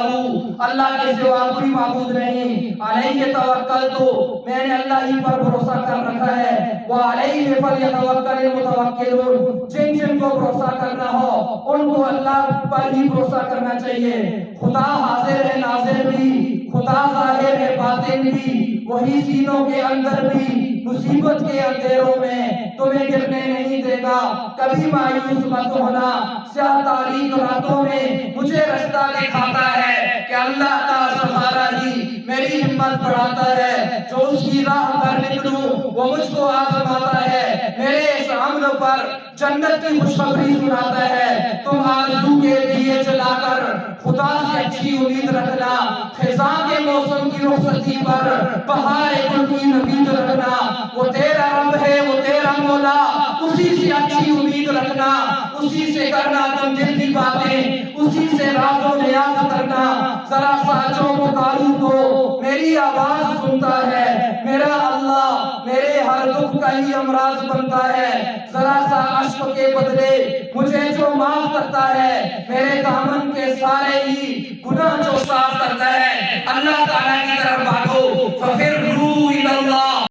ہوں، اللہ کے سوا کوئی معبود نہیں، علیہ توکلت، میں نے اللہ ہی پر بھروسہ کر رکھا ہے، وعلیہ فلیتوکل المتوکلون، جن جن کو بھروسہ کرنا ہو ان کو اللہ پر ہی بھروسہ کرنا چاہیے۔ خدا حاضر ہے ناظر بھی، خدا ظاہر ہے باطن بھی، وہی سینوں کے اندر بھی، مصیبت کے اندھیروں میں تمہیں گرنے نہیں دے گا، کبھی مایوس مت ہونا، سیاہ تاریک راتوں میں مجھے رستہ دکھاتا ہے کہ اللہ کا سہارا ہی میری ہمت بڑھاتا ہے، جو اس کی راہ پر نکلوں وہ مجھ کو آزماتا ہے، میرے اس عمل پر جنت کی خوشخبری سناتا ہے، تم آرزو کے دیے جلا کر خدا سے اچھی امید رکھنا، خزاں کے موسم کی رخصتی پر بہار گل کی نوید رکھنا، وہ تیرا رب ہے وہ تیرا مولا، اسی سے اچھی امید رکھنا، اسی سے کرنا تم دل کی باتیں، اسی سے راز و نیاز کرنا، ذرا سانچوں پکاروں تو میری آواز سنتا ہے، میرا اللہ میرے ہر دکھ کا ہی امراض بنتا ہے، ذرا سا عشق کے بدلے مجھے جو معاف کرتا ہے، میرے دامن کے سارے ہی گناہ جو صاف کرتا ہے، اللہ تعالیٰ کی طرف بھاگو، فَفِرْ